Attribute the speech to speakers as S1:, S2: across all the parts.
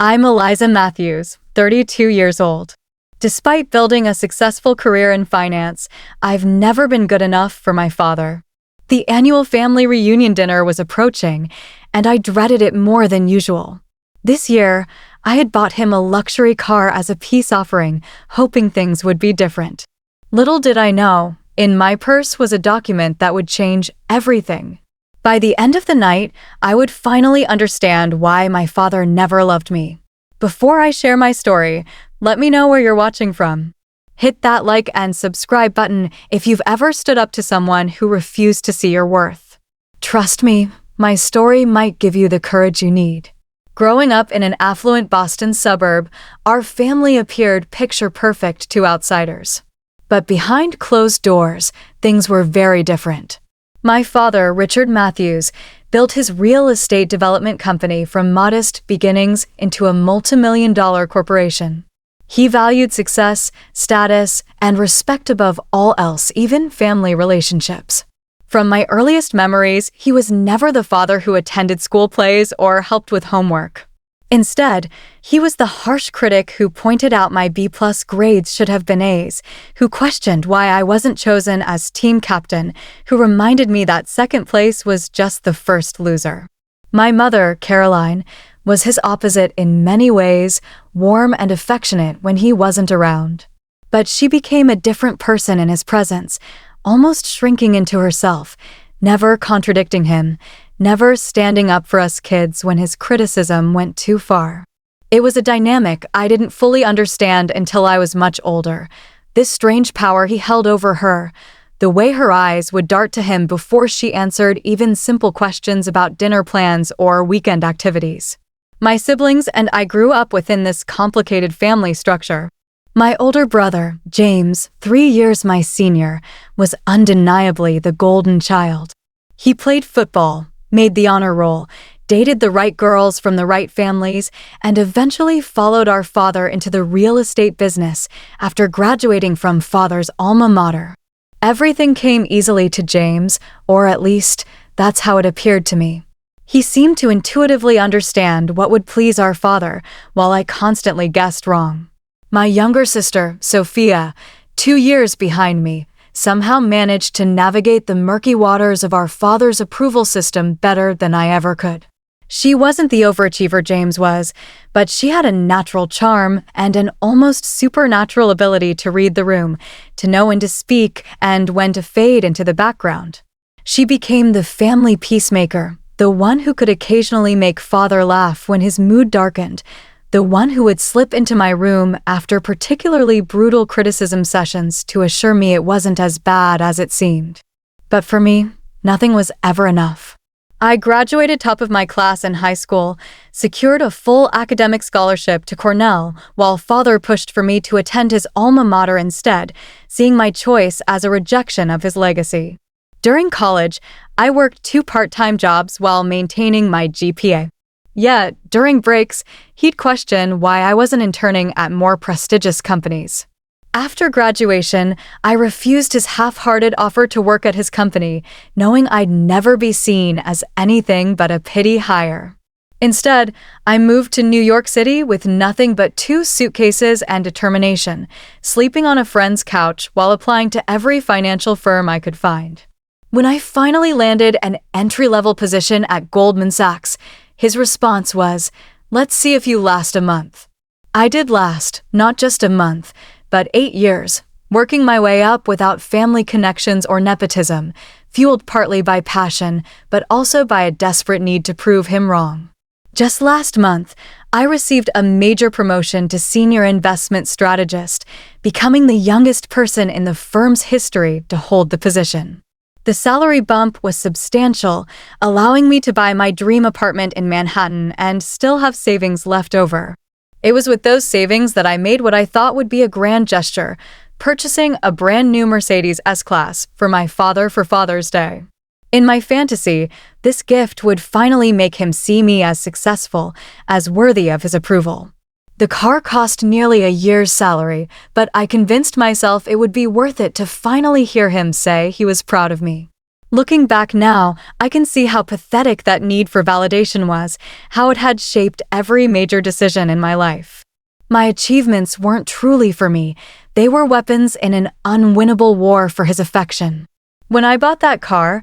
S1: I'm Eliza Matthews, 32 years old. Despite building a successful career in finance, I've never been good enough for my father. The annual family reunion dinner was approaching, and I dreaded it more than usual. This year, I had bought him a luxury car as a peace offering, hoping things would be different. Little did I know, in my purse was a document that would change everything. By the end of the night, I would finally understand why my father never loved me. Before I share my story, let me know where you're watching from. Hit that like and subscribe button if you've ever stood up to someone who refused to see your worth. Trust me, my story might give you the courage you need. Growing up in an affluent Boston suburb, our family appeared picture-perfect to outsiders. But behind closed doors, things were very different. My father, Richard Matthews, built his real estate development company from modest beginnings into a multimillion-dollar corporation. He valued success, status, and respect above all else, even family relationships. From my earliest memories, he was never the father who attended school plays or helped with homework. Instead, he was the harsh critic who pointed out my B-plus grades should have been A's, who questioned why I wasn't chosen as team captain, who reminded me that second place was just the first loser. My mother, Caroline, was his opposite in many ways, warm and affectionate when he wasn't around. But she became a different person in his presence, almost shrinking into herself, never contradicting him, never standing up for us kids when his criticism went too far. It was a dynamic I didn't fully understand until I was much older. This strange power he held over her, the way her eyes would dart to him before she answered even simple questions about dinner plans or weekend activities. My siblings and I grew up within this complicated family structure. My older brother, James, 3 years my senior, was undeniably the golden child. He played football, made the honor roll, dated the right girls from the right families, and eventually followed our father into the real estate business after graduating from father's alma mater. Everything came easily to James, or at least, that's how it appeared to me. He seemed to intuitively understand what would please our father, while I constantly guessed wrong. My younger sister, Sophia, 2 years behind me, somehow managed to navigate the murky waters of our father's approval system better than I ever could. She wasn't the overachiever James was, but she had a natural charm and an almost supernatural ability to read the room, to know when to speak and when to fade into the background. She became the family peacemaker, the one who could occasionally make father laugh when his mood darkened, the one who would slip into my room after particularly brutal criticism sessions to assure me it wasn't as bad as it seemed. But for me, nothing was ever enough. I graduated top of my class in high school, secured a full academic scholarship to Cornell, while father pushed for me to attend his alma mater instead, seeing my choice as a rejection of his legacy. During college, I worked 2 part-time jobs while maintaining my GPA. Yet, during breaks, he'd question why I wasn't interning at more prestigious companies. After graduation, I refused his half-hearted offer to work at his company, knowing I'd never be seen as anything but a pity hire. Instead, I moved to New York City with nothing but 2 suitcases and determination, sleeping on a friend's couch while applying to every financial firm I could find. When I finally landed an entry-level position at Goldman Sachs, his response was, "Let's see if you last a month." I did last, not just a month, but 8 years, working my way up without family connections or nepotism, fueled partly by passion, but also by a desperate need to prove him wrong. Just last month, I received a major promotion to senior investment strategist, becoming the youngest person in the firm's history to hold the position. The salary bump was substantial, allowing me to buy my dream apartment in Manhattan and still have savings left over. It was with those savings that I made what I thought would be a grand gesture, purchasing a brand new Mercedes S-Class for my father for Father's Day. In my fantasy, this gift would finally make him see me as successful, as worthy of his approval. The car cost nearly a year's salary, but I convinced myself it would be worth it to finally hear him say he was proud of me. Looking back now, I can see how pathetic that need for validation was, how it had shaped every major decision in my life. My achievements weren't truly for me. They were weapons in an unwinnable war for his affection. When I bought that car,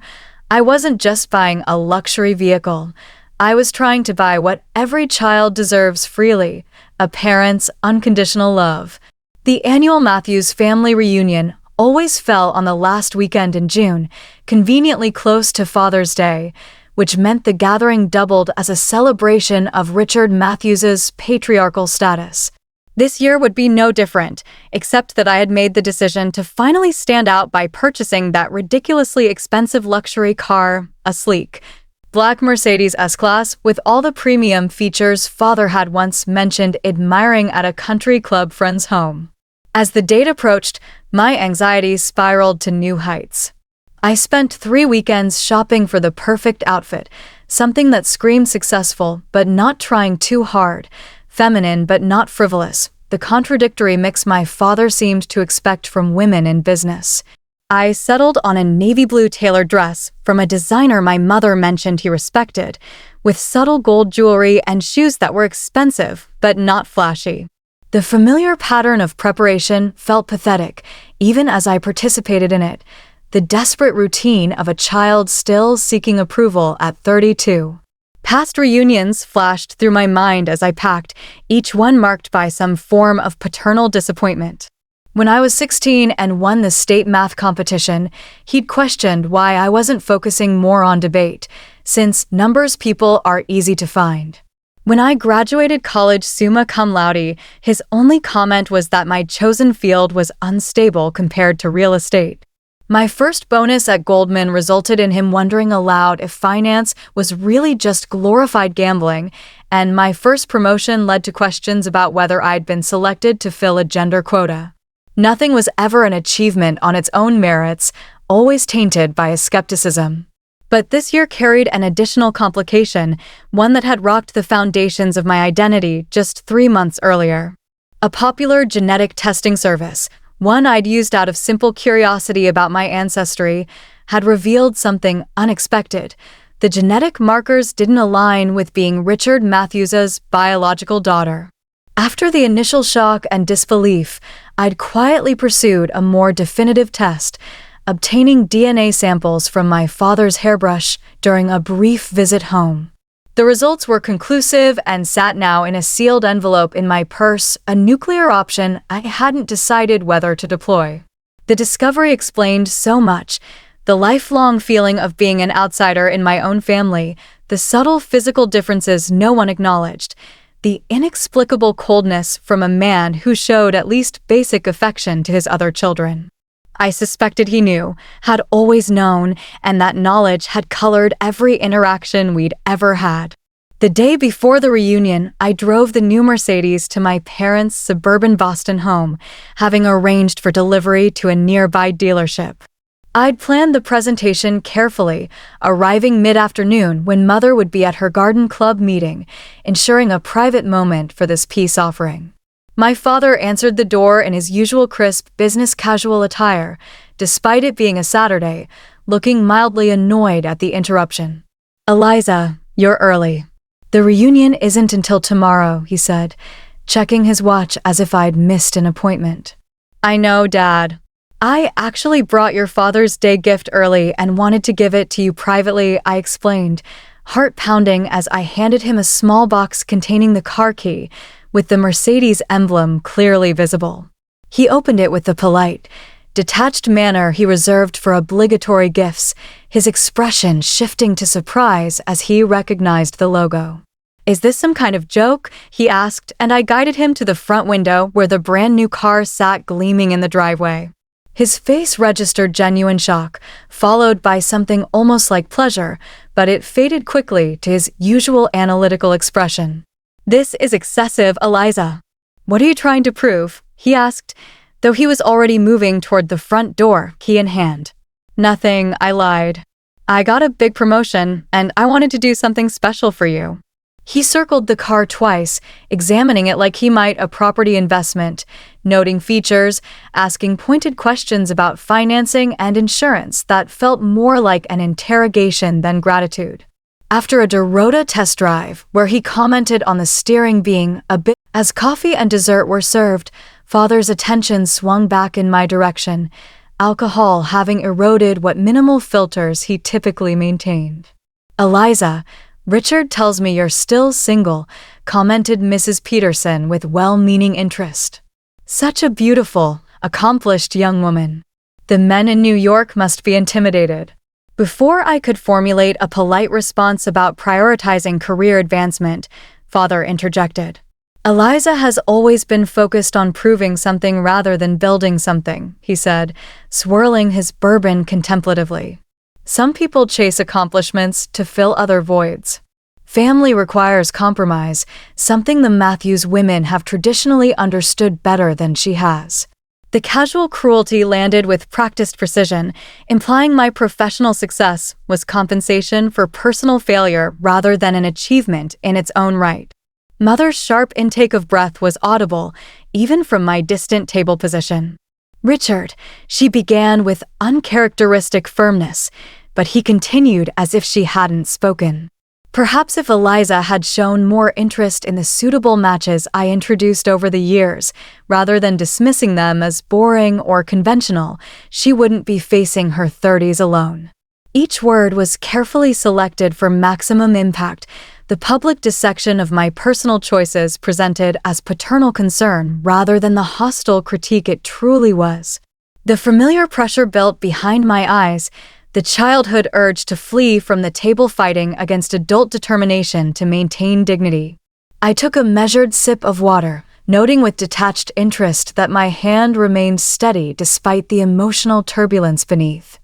S1: I wasn't just buying a luxury vehicle. I was trying to buy what every child deserves freely, a parent's unconditional love. The annual Matthews family reunion always fell on the last weekend in June, conveniently close to Father's Day, which meant the gathering doubled as a celebration of Richard Matthews's patriarchal status. This year would be no different, except that I had made the decision to finally stand out by purchasing that ridiculously expensive luxury car, a sleek, black Mercedes S-Class with all the premium features Father had once mentioned admiring at a country club friend's home. As the date approached, my anxiety spiraled to new heights. I spent 3 weekends shopping for the perfect outfit, something that screamed successful but not trying too hard, feminine but not frivolous, the contradictory mix my father seemed to expect from women in business. I settled on a navy blue tailored dress from a designer my mother mentioned he respected, with subtle gold jewelry and shoes that were expensive but not flashy. The familiar pattern of preparation felt pathetic, even as I participated in it, the desperate routine of a child still seeking approval at 32. Past reunions flashed through my mind as I packed, each one marked by some form of paternal disappointment. When I was 16 and won the state math competition, he'd questioned why I wasn't focusing more on debate, since numbers people are easy to find. When I graduated college summa cum laude, his only comment was that my chosen field was unstable compared to real estate. My first bonus at Goldman resulted in him wondering aloud if finance was really just glorified gambling, and my first promotion led to questions about whether I'd been selected to fill a gender quota. Nothing was ever an achievement on its own merits, always tainted by a skepticism. But this year carried an additional complication, one that had rocked the foundations of my identity just 3 months earlier. A popular genetic testing service, one I'd used out of simple curiosity about my ancestry, had revealed something unexpected. The genetic markers didn't align with being Richard Matthews's biological daughter. After the initial shock and disbelief, I'd quietly pursued a more definitive test, obtaining DNA samples from my father's hairbrush during a brief visit home. The results were conclusive and sat now in a sealed envelope in my purse, a nuclear option I hadn't decided whether to deploy. The discovery explained so much: the lifelong feeling of being an outsider in my own family, the subtle physical differences no one acknowledged, the inexplicable coldness from a man who showed at least basic affection to his other children. I suspected he knew, had always known, and that knowledge had colored every interaction we'd ever had. The day before the reunion, I drove the new Mercedes to my parents' suburban Boston home, having arranged for delivery to a nearby dealership. I'd planned the presentation carefully, arriving mid-afternoon when Mother would be at her garden club meeting, ensuring a private moment for this peace offering. My father answered the door in his usual crisp business-casual attire, despite it being a Saturday, looking mildly annoyed at the interruption. "Eliza, you're early. The reunion isn't until tomorrow," he said, checking his watch as if I'd missed an appointment. "I know, Dad. I actually brought your Father's Day gift early and wanted to give it to you privately," I explained, heart pounding as I handed him a small box containing the car key, with the Mercedes emblem clearly visible. He opened it with the polite, detached manner he reserved for obligatory gifts, his expression shifting to surprise as he recognized the logo. "Is this some kind of joke?" he asked, and I guided him to the front window where the brand new car sat gleaming in the driveway. His face registered genuine shock, followed by something almost like pleasure, but it faded quickly to his usual analytical expression. "This is excessive, Eliza. What are you trying to prove?" he asked, though he was already moving toward the front door, key in hand. "Nothing," I lied. "I got a big promotion, and I wanted to do something special for you." He circled the car twice, examining it like he might a property investment, noting features, asking pointed questions about financing and insurance that felt more like an interrogation than gratitude. After a Dorota test drive, where he commented on the steering being a bit as coffee and dessert were served, Father's attention swung back in my direction, alcohol having eroded what minimal filters he typically maintained. "Eliza, Richard tells me you're still single," commented Mrs. Peterson with well-meaning interest. Such a beautiful, accomplished young woman. The men in New York must be intimidated. Before I could formulate a polite response about prioritizing career advancement, Father interjected. "Eliza has always been focused on proving something rather than building something," he said, swirling his bourbon contemplatively. "Some people chase accomplishments to fill other voids. Family requires compromise, something the Matthews women have traditionally understood better than she has." The casual cruelty landed with practiced precision, implying my professional success was compensation for personal failure rather than an achievement in its own right. Mother's sharp intake of breath was audible, even from my distant table position. "Richard," she began with uncharacteristic firmness, but he continued as if she hadn't spoken. "Perhaps if Eliza had shown more interest in the suitable matches I introduced over the years, rather than dismissing them as boring or conventional, she wouldn't be facing her 30s alone." Each word was carefully selected for maximum impact, the public dissection of my personal choices presented as paternal concern rather than the hostile critique it truly was. The familiar pressure built behind my eyes, the childhood urge to flee from the table fighting against adult determination to maintain dignity. I took a measured sip of water, noting with detached interest that my hand remained steady despite the emotional turbulence beneath.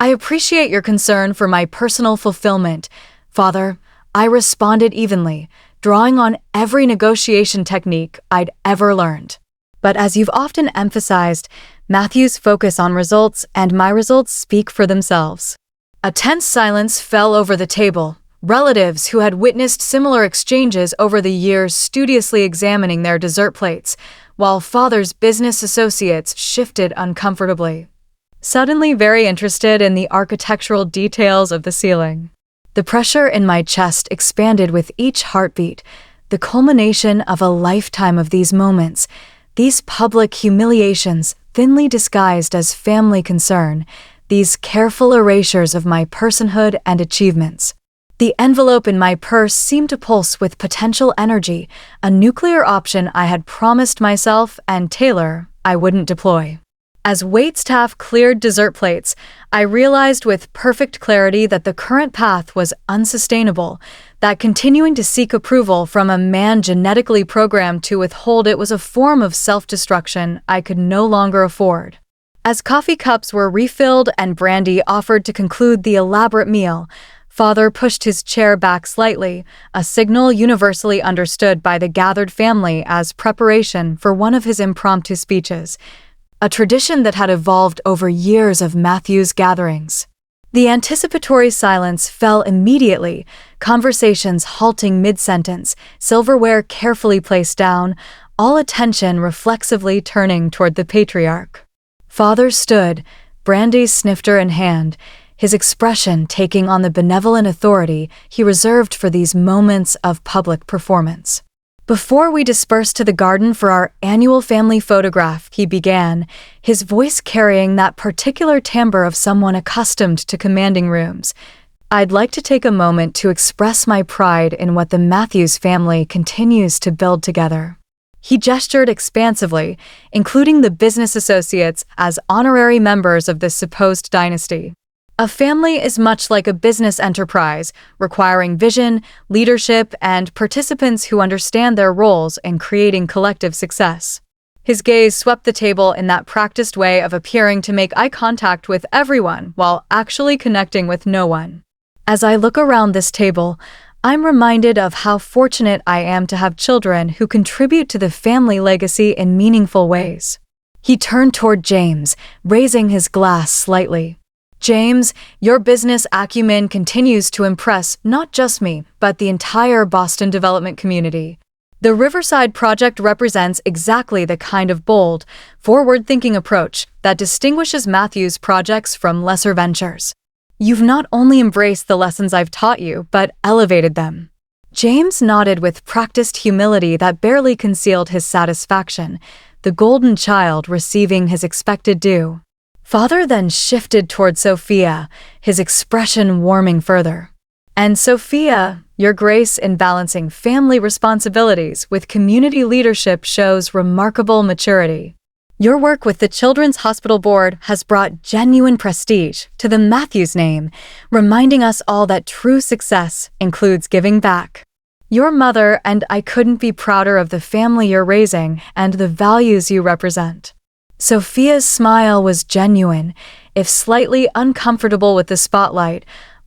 S1: "I appreciate your concern for my personal fulfillment, Father," I responded evenly, drawing on every negotiation technique I'd ever learned. "But as you've often emphasized, Matthew's focus on results and my results speak for themselves." A tense silence fell over the table, relatives who had witnessed similar exchanges over the years studiously examining their dessert plates, while Father's business associates shifted uncomfortably, suddenly very interested in the architectural details of the ceiling. The pressure in my chest expanded with each heartbeat, the culmination of a lifetime of these moments, these public humiliations thinly disguised as family concern, these careful erasures of my personhood and achievements. The envelope in my purse seemed to pulse with potential energy, a nuclear option I had promised myself and Taylor I wouldn't deploy. As waitstaff cleared dessert plates, I realized with perfect clarity that the current path was unsustainable, that continuing to seek approval from a man genetically programmed to withhold it was a form of self-destruction I could no longer afford. As coffee cups were refilled and brandy offered to conclude the elaborate meal, Father pushed his chair back slightly, a signal universally understood by the gathered family as preparation for one of his impromptu speeches, a tradition that had evolved over years of Matthew's gatherings. The anticipatory silence fell immediately, conversations halting mid-sentence, silverware carefully placed down, all attention reflexively turning toward the patriarch. Father stood, brandy snifter in hand, his expression taking on the benevolent authority he reserved for these moments of public performance. "Before we disperse to the garden for our annual family photograph," he began, his voice carrying that particular timbre of someone accustomed to commanding rooms, "I'd like to take a moment to express my pride in what the Matthews family continues to build together." He gestured expansively, including the business associates as honorary members of this supposed dynasty. A family is much like a business enterprise, requiring vision, leadership, and participants who understand their roles in creating collective success. His gaze swept the table in that practiced way of appearing to make eye contact with everyone while actually connecting with no one. As I look around this table, I'm reminded of how fortunate I am to have children who contribute to the family legacy in meaningful ways. He turned toward James, raising his glass slightly. "James, your business acumen continues to impress not just me, but the entire Boston development community. The Riverside Project represents exactly the kind of bold, forward-thinking approach that distinguishes Matthew's projects from lesser ventures. You've not only embraced the lessons I've taught you, but elevated them. James nodded with practiced humility that barely concealed his satisfaction, the golden child receiving his expected due. Father then shifted toward Sophia, his expression warming further. And Sophia, your grace in balancing family responsibilities with community leadership shows remarkable maturity. Your work with the Children's Hospital Board has brought genuine prestige to the Matthews name, reminding us all that true success includes giving back. Your mother and I couldn't be prouder of the family you're raising and the values you represent. Sophia's smile was genuine, if slightly uncomfortable with the spotlight,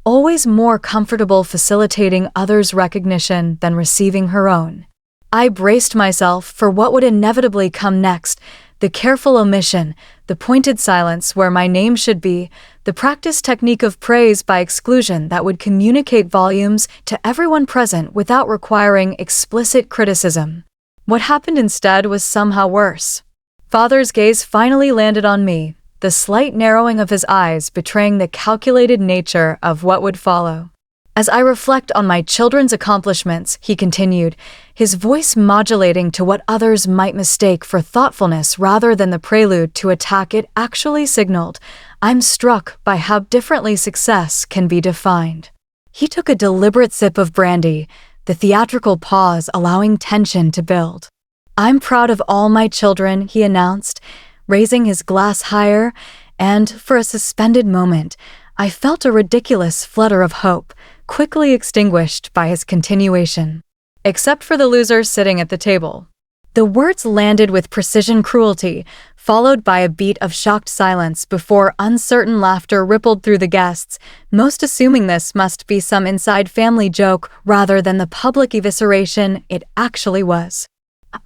S1: always more comfortable facilitating others' recognition than receiving her own. I braced myself for what would inevitably come next, the careful omission, the pointed silence where my name should be, the practiced technique of praise by exclusion that would communicate volumes to everyone present without requiring explicit criticism. What happened instead was somehow worse. Father's gaze finally landed on me, the slight narrowing of his eyes betraying the calculated nature of what would follow. As I reflect on my children's accomplishments, he continued, his voice modulating to what others might mistake for thoughtfulness rather than the prelude to attack it actually signaled, I'm struck by how differently success can be defined. He took a deliberate sip of brandy, the theatrical pause allowing tension to build. I'm proud of all my children, he announced, raising his glass higher, and, for a suspended moment, I felt a ridiculous flutter of hope, quickly extinguished by his continuation. Except for the loser sitting at the table. The words landed with precision cruelty, followed by a beat of shocked silence before uncertain laughter rippled through the guests, most assuming this must be some inside family joke rather than the public evisceration it actually was.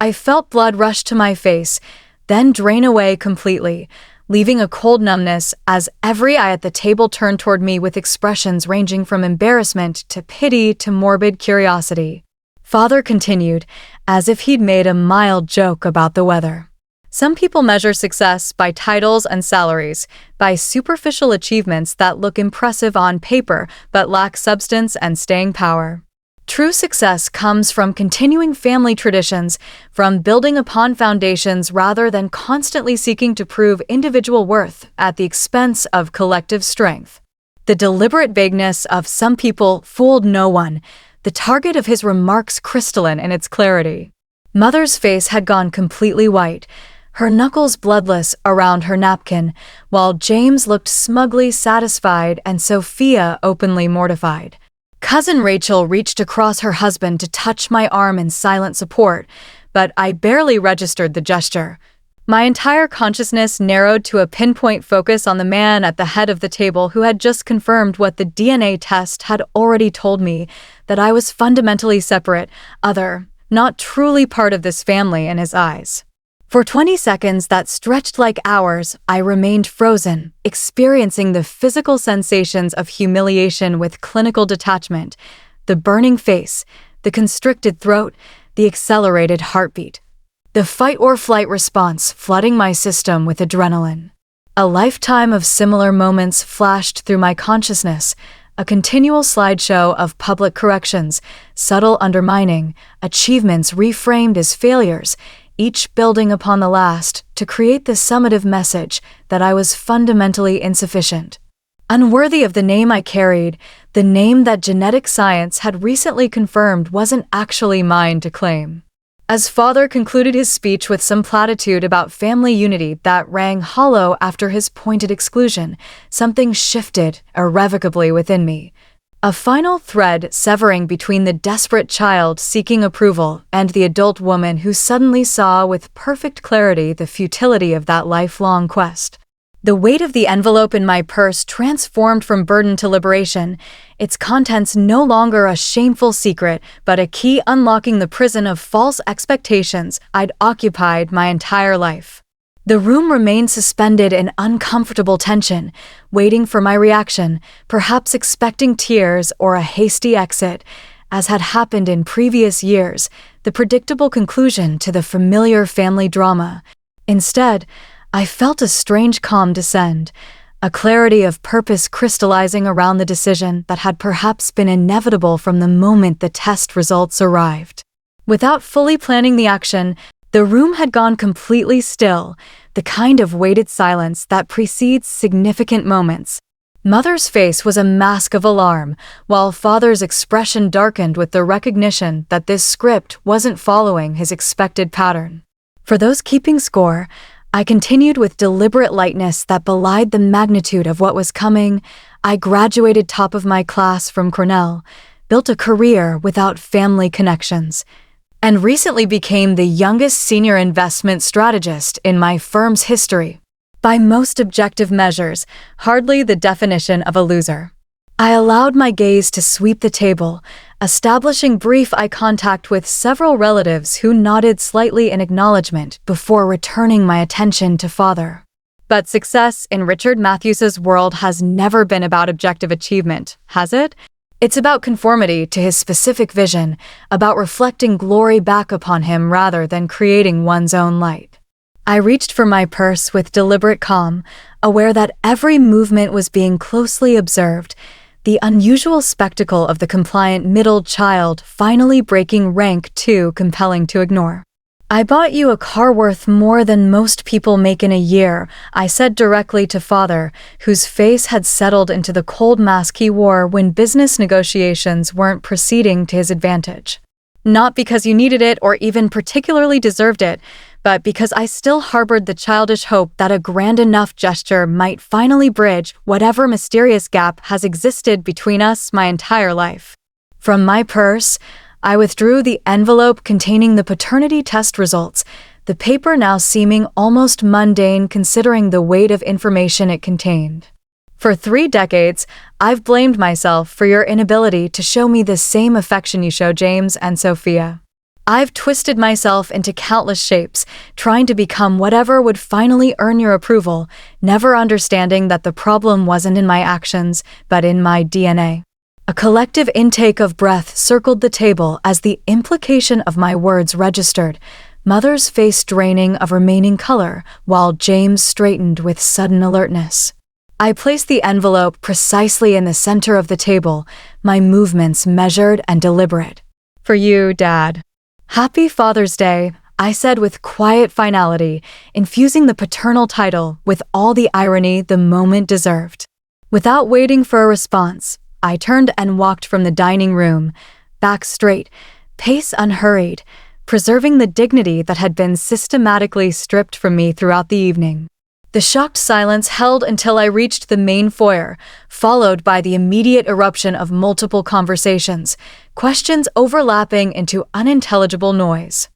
S1: I felt blood rush to my face, then drain away completely, leaving a cold numbness as every eye at the table turned toward me with expressions ranging from embarrassment to pity to morbid curiosity. Father continued, as if he'd made a mild joke about the weather. Some people measure success by titles and salaries, by superficial achievements that look impressive on paper but lack substance and staying power. True success comes from continuing family traditions, from building upon foundations rather than constantly seeking to prove individual worth at the expense of collective strength. The deliberate vagueness of some people fooled no one, the target of his remarks crystalline in its clarity. Mother's face had gone completely white, her knuckles bloodless around her napkin, while James looked smugly satisfied and Sophia openly mortified. Cousin Rachel reached across her husband to touch my arm in silent support, but I barely registered the gesture. My entire consciousness narrowed to a pinpoint focus on the man at the head of the table who had just confirmed what the DNA test had already told me, that I was fundamentally separate, other, not truly part of this family in his eyes. For 20 seconds that stretched like hours, I remained frozen, experiencing the physical sensations of humiliation with clinical detachment, the burning face, the constricted throat, the accelerated heartbeat. The fight-or-flight response flooding my system with adrenaline. A lifetime of similar moments flashed through my consciousness, a continual slideshow of public corrections, subtle undermining, achievements reframed as failures, each building upon the last to create the summative message that I was fundamentally insufficient. Unworthy of the name I carried, the name that genetic science had recently confirmed wasn't actually mine to claim. As Father concluded his speech with some platitude about family unity that rang hollow after his pointed exclusion, something shifted irrevocably within me. A final thread severing between the desperate child seeking approval and the adult woman who suddenly saw with perfect clarity the futility of that lifelong quest. The weight of the envelope in my purse transformed from burden to liberation, its contents no longer a shameful secret, but a key unlocking the prison of false expectations I'd occupied my entire life. The room remained suspended in uncomfortable tension, waiting for my reaction, perhaps expecting tears or a hasty exit, as had happened in previous years, the predictable conclusion to the familiar family drama. Instead, I felt a strange calm descend, a clarity of purpose crystallizing around the decision that had perhaps been inevitable from the moment the test results arrived. Without fully planning the action, the room had gone completely still, the kind of weighted silence that precedes significant moments. Mother's face was a mask of alarm, while Father's expression darkened with the recognition that this script wasn't following his expected pattern. For those keeping score, I continued with deliberate lightness that belied the magnitude of what was coming. I graduated top of my class from Cornell, built a career without family connections, and recently became the youngest senior investment strategist in my firm's history. By most objective measures, hardly the definition of a loser. I allowed my gaze to sweep the table, establishing brief eye contact with several relatives who nodded slightly in acknowledgement before returning my attention to Father. But success in Richard Matthews's world has never been about objective achievement, has it? It's about conformity to his specific vision, about reflecting glory back upon him rather than creating one's own light. I reached for my purse with deliberate calm, aware that every movement was being closely observed, the unusual spectacle of the compliant middle child finally breaking rank too compelling to ignore. "I bought you a car worth more than most people make in a year," I said directly to Father, whose face had settled into the cold mask he wore when business negotiations weren't proceeding to his advantage. Not because you needed it or even particularly deserved it, but because I still harbored the childish hope that a grand enough gesture might finally bridge whatever mysterious gap has existed between us my entire life. From my purse, I withdrew the envelope containing the paternity test results, the paper now seeming almost mundane considering the weight of information it contained. For 3 decades, I've blamed myself for your inability to show me the same affection you show James and Sophia. I've twisted myself into countless shapes, trying to become whatever would finally earn your approval, never understanding that the problem wasn't in my actions, but in my DNA. A collective intake of breath circled the table as the implication of my words registered, Mother's face draining of remaining color, while James straightened with sudden alertness. I placed the envelope precisely in the center of the table, my movements measured and deliberate. "For you, Dad." "Happy Father's Day," I said with quiet finality, infusing the paternal title with all the irony the moment deserved. Without waiting for a response, I turned and walked from the dining room, back straight, pace unhurried, preserving the dignity that had been systematically stripped from me throughout the evening. The shocked silence held until I reached the main foyer, followed by the immediate eruption of multiple conversations, questions overlapping into unintelligible noise.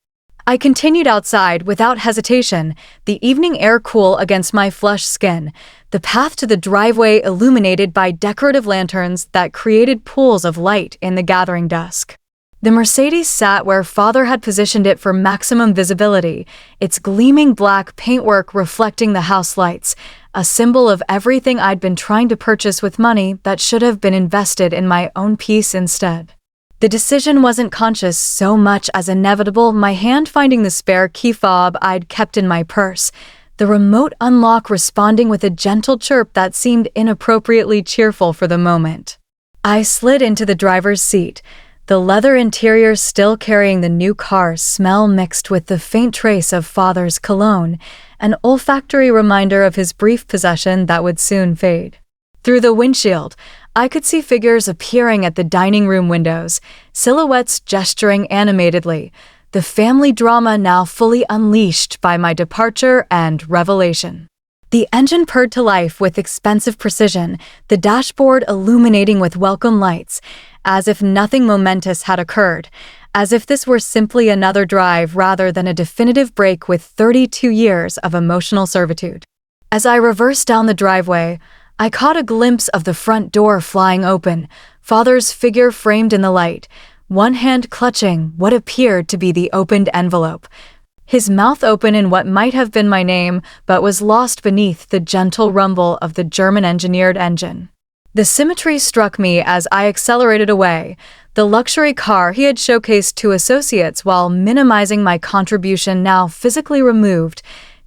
S1: I continued outside without hesitation, the evening air cool against my flushed skin, the path to the driveway illuminated by decorative lanterns that created pools of light in the gathering dusk. The Mercedes sat where Father had positioned it for maximum visibility, its gleaming black paintwork reflecting the house lights, a symbol of everything I'd been trying to purchase with money that should have been invested in my own peace instead. The decision wasn't conscious so much as inevitable, my hand finding the spare key fob I'd kept in my purse, the remote unlock responding with a gentle chirp that seemed inappropriately cheerful for the moment. I slid into the driver's seat, the leather interior still carrying the new car's smell mixed with the faint trace of Father's cologne, an olfactory reminder of his brief possession that would soon fade. Through the windshield, I could see figures appearing at the dining room windows, silhouettes gesturing animatedly, the family drama now fully unleashed by my departure and revelation. The engine purred to life with expensive precision, the dashboard illuminating with welcome lights, as if nothing momentous had occurred, as if this were simply another drive rather than a definitive break with 32 years of emotional servitude. As I reversed down the driveway, I caught a glimpse of the front door flying open, Father's figure framed in the light, one hand clutching what appeared to be the opened envelope, his mouth open in what might have been my name but was lost beneath the gentle rumble of the German-engineered engine. The symmetry struck me as I accelerated away, the luxury car he had showcased to associates while minimizing my contribution now physically removed,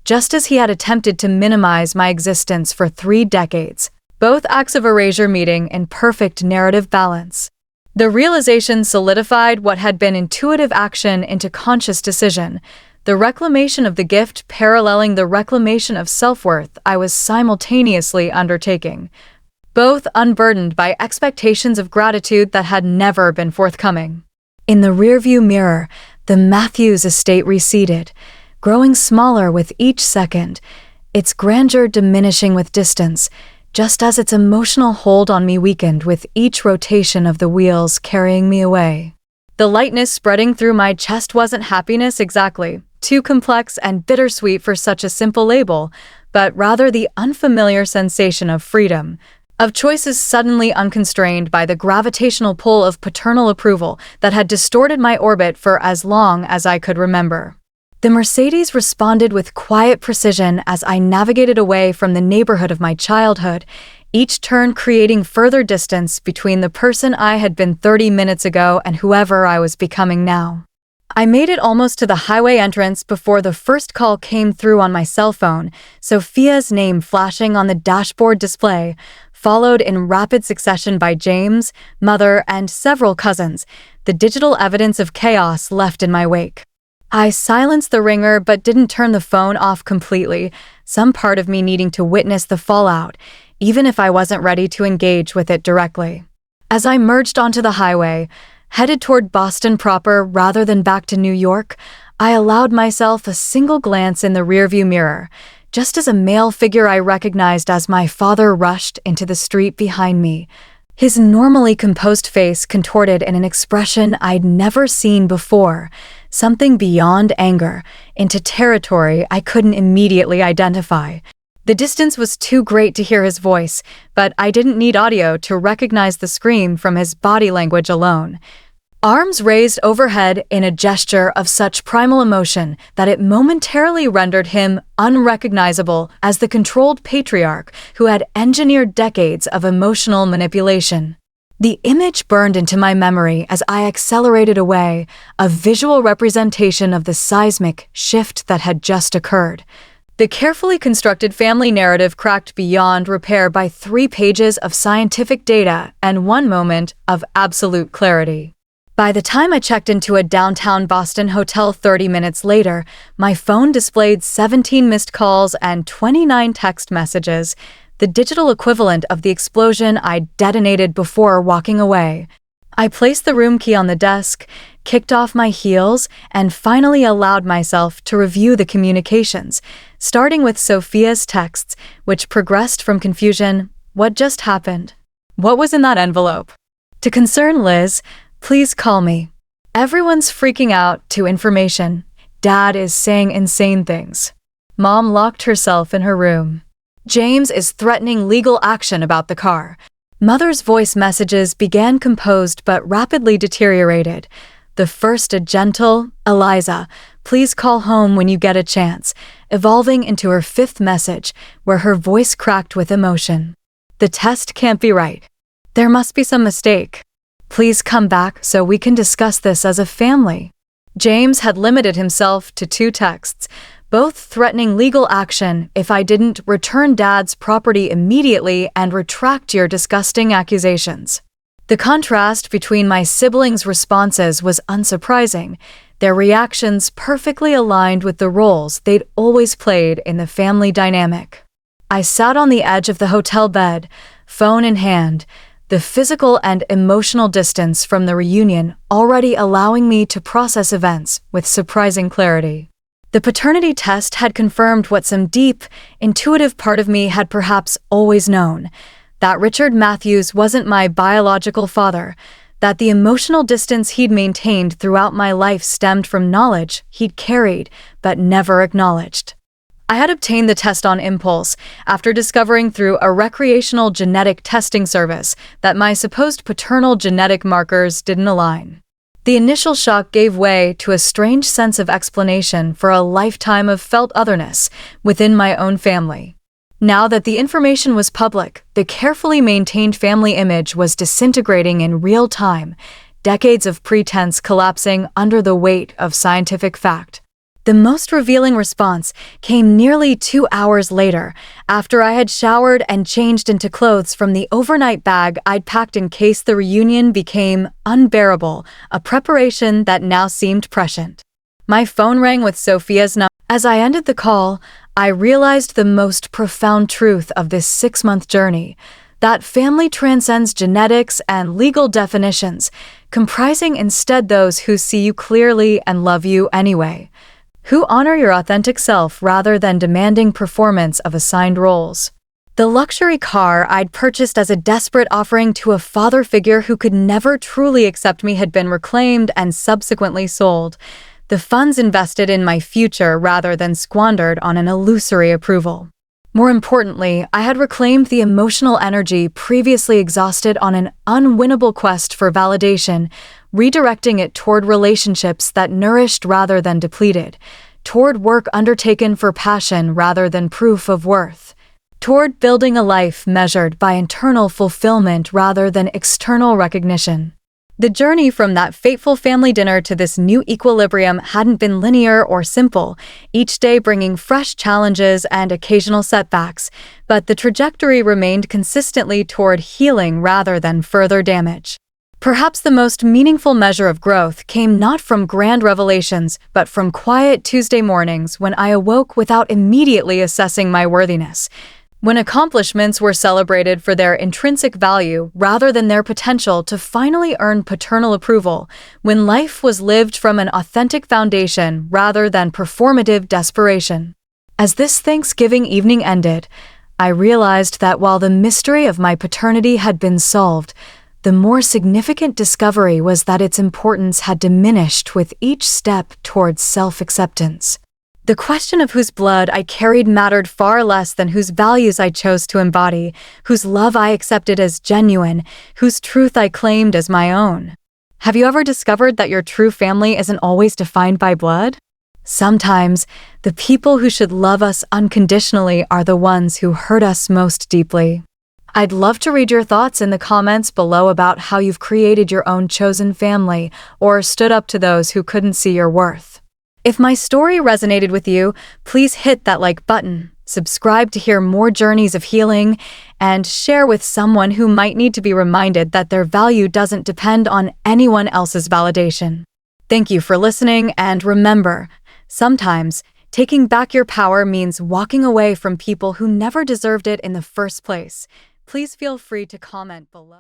S1: just as he had attempted to minimize my existence for 3 decades. Both acts of erasure meeting in perfect narrative balance. The realization solidified what had been intuitive action into conscious decision, the reclamation of the gift paralleling the reclamation of self-worth I was simultaneously undertaking, both unburdened by expectations of gratitude that had never been forthcoming. In the rearview mirror, the Matthews estate receded, growing smaller with each second, its grandeur diminishing with distance, just as its emotional hold on me weakened with each rotation of the wheels carrying me away. The lightness spreading through my chest wasn't happiness exactly, too complex and bittersweet for such a simple label, but rather the unfamiliar sensation of freedom, of choices suddenly unconstrained by the gravitational pull of paternal approval that had distorted my orbit for as long as I could remember. The Mercedes responded with quiet precision as I navigated away from the neighborhood of my childhood, each turn creating further distance between the person I had been 30 minutes ago and whoever I was becoming now. I made it almost to the highway entrance before the first call came through on my cell phone, Sophia's name flashing on the dashboard display, followed in rapid succession by James, mother, and several cousins, the digital evidence of chaos left in my wake. I silenced the ringer but didn't turn the phone off completely, some part of me needing to witness the fallout, even if I wasn't ready to engage with it directly. As I merged onto the highway, headed toward Boston proper rather than back to New York, I allowed myself a single glance in the rearview mirror, just as a male figure I recognized as my father rushed into the street behind me, his normally composed face contorted in an expression I'd never seen before, something beyond anger, into territory I couldn't immediately identify. The distance was too great to hear his voice, but I didn't need audio to recognize the scream from his body language alone. Arms raised overhead in a gesture of such primal emotion that it momentarily rendered him unrecognizable as the controlled patriarch who had engineered decades of emotional manipulation. The image burned into my memory as I accelerated away, a visual representation of the seismic shift that had just occurred. The carefully constructed family narrative cracked beyond repair by 3 pages of scientific data and 1 moment of absolute clarity. By the time I checked into a downtown Boston hotel 30 minutes later, my phone displayed 17 missed calls and 29 text messages, the digital equivalent of the explosion I detonated before walking away. I placed the room key on the desk, kicked off my heels, and finally allowed myself to review the communications, starting with Sophia's texts, which progressed from confusion. What just happened? What was in that envelope? To concern Liz, please call me. Everyone's freaking out to information. Dad is saying insane things. Mom locked herself in her room. James is threatening legal action about the car. Mother's voice messages began composed but rapidly deteriorated. The first a gentle, "Eliza, please call home when you get a chance," evolving into her 5th message, where her voice cracked with emotion. "The test can't be right. There must be some mistake. Please come back so we can discuss this as a family." James had limited himself to 2 texts, both threatening legal action if I didn't return Dad's property immediately and retract your disgusting accusations. The contrast between my siblings' responses was unsurprising, their reactions perfectly aligned with the roles they'd always played in the family dynamic. I sat on the edge of the hotel bed, phone in hand, the physical and emotional distance from the reunion already allowing me to process events with surprising clarity. The paternity test had confirmed what some deep, intuitive part of me had perhaps always known, that Richard Matthews wasn't my biological father, that the emotional distance he'd maintained throughout my life stemmed from knowledge he'd carried but never acknowledged. I had obtained the test on impulse after discovering through a recreational genetic testing service that my supposed paternal genetic markers didn't align. The initial shock gave way to a strange sense of explanation for a lifetime of felt otherness within my own family. Now that the information was public, the carefully maintained family image was disintegrating in real time, decades of pretense collapsing under the weight of scientific fact. The most revealing response came nearly 2 hours later, after I had showered and changed into clothes from the overnight bag I'd packed in case the reunion became unbearable, a preparation that now seemed prescient. My phone rang with Sophia's number. As I ended the call, I realized the most profound truth of this 6-month journey, that family transcends genetics and legal definitions, comprising instead those who see you clearly and love you anyway, who honor your authentic self rather than demanding performance of assigned roles. The luxury car I'd purchased as a desperate offering to a father figure who could never truly accept me had been reclaimed and subsequently sold, the funds invested in my future rather than squandered on an illusory approval. More importantly, I had reclaimed the emotional energy previously exhausted on an unwinnable quest for validation, redirecting it toward relationships that nourished rather than depleted, toward work undertaken for passion rather than proof of worth, toward building a life measured by internal fulfillment rather than external recognition. The journey from that fateful family dinner to this new equilibrium hadn't been linear or simple, each day bringing fresh challenges and occasional setbacks, but the trajectory remained consistently toward healing rather than further damage. Perhaps the most meaningful measure of growth came not from grand revelations, but from quiet Tuesday mornings when I awoke without immediately assessing my worthiness, when accomplishments were celebrated for their intrinsic value rather than their potential to finally earn paternal approval, when life was lived from an authentic foundation rather than performative desperation. As this Thanksgiving evening ended, I realized that while the mystery of my paternity had been solved, the more significant discovery was that its importance had diminished with each step towards self-acceptance. The question of whose blood I carried mattered far less than whose values I chose to embody, whose love I accepted as genuine, whose truth I claimed as my own. Have you ever discovered that your true family isn't always defined by blood? Sometimes, the people who should love us unconditionally are the ones who hurt us most deeply. I'd love to read your thoughts in the comments below about how you've created your own chosen family or stood up to those who couldn't see your worth. If my story resonated with you, please hit that like button, subscribe to hear more journeys of healing, and share with someone who might need to be reminded that their value doesn't depend on anyone else's validation. Thank you for listening, and remember, sometimes taking back your power means walking away from people who never deserved it in the first place. Please feel free to comment below.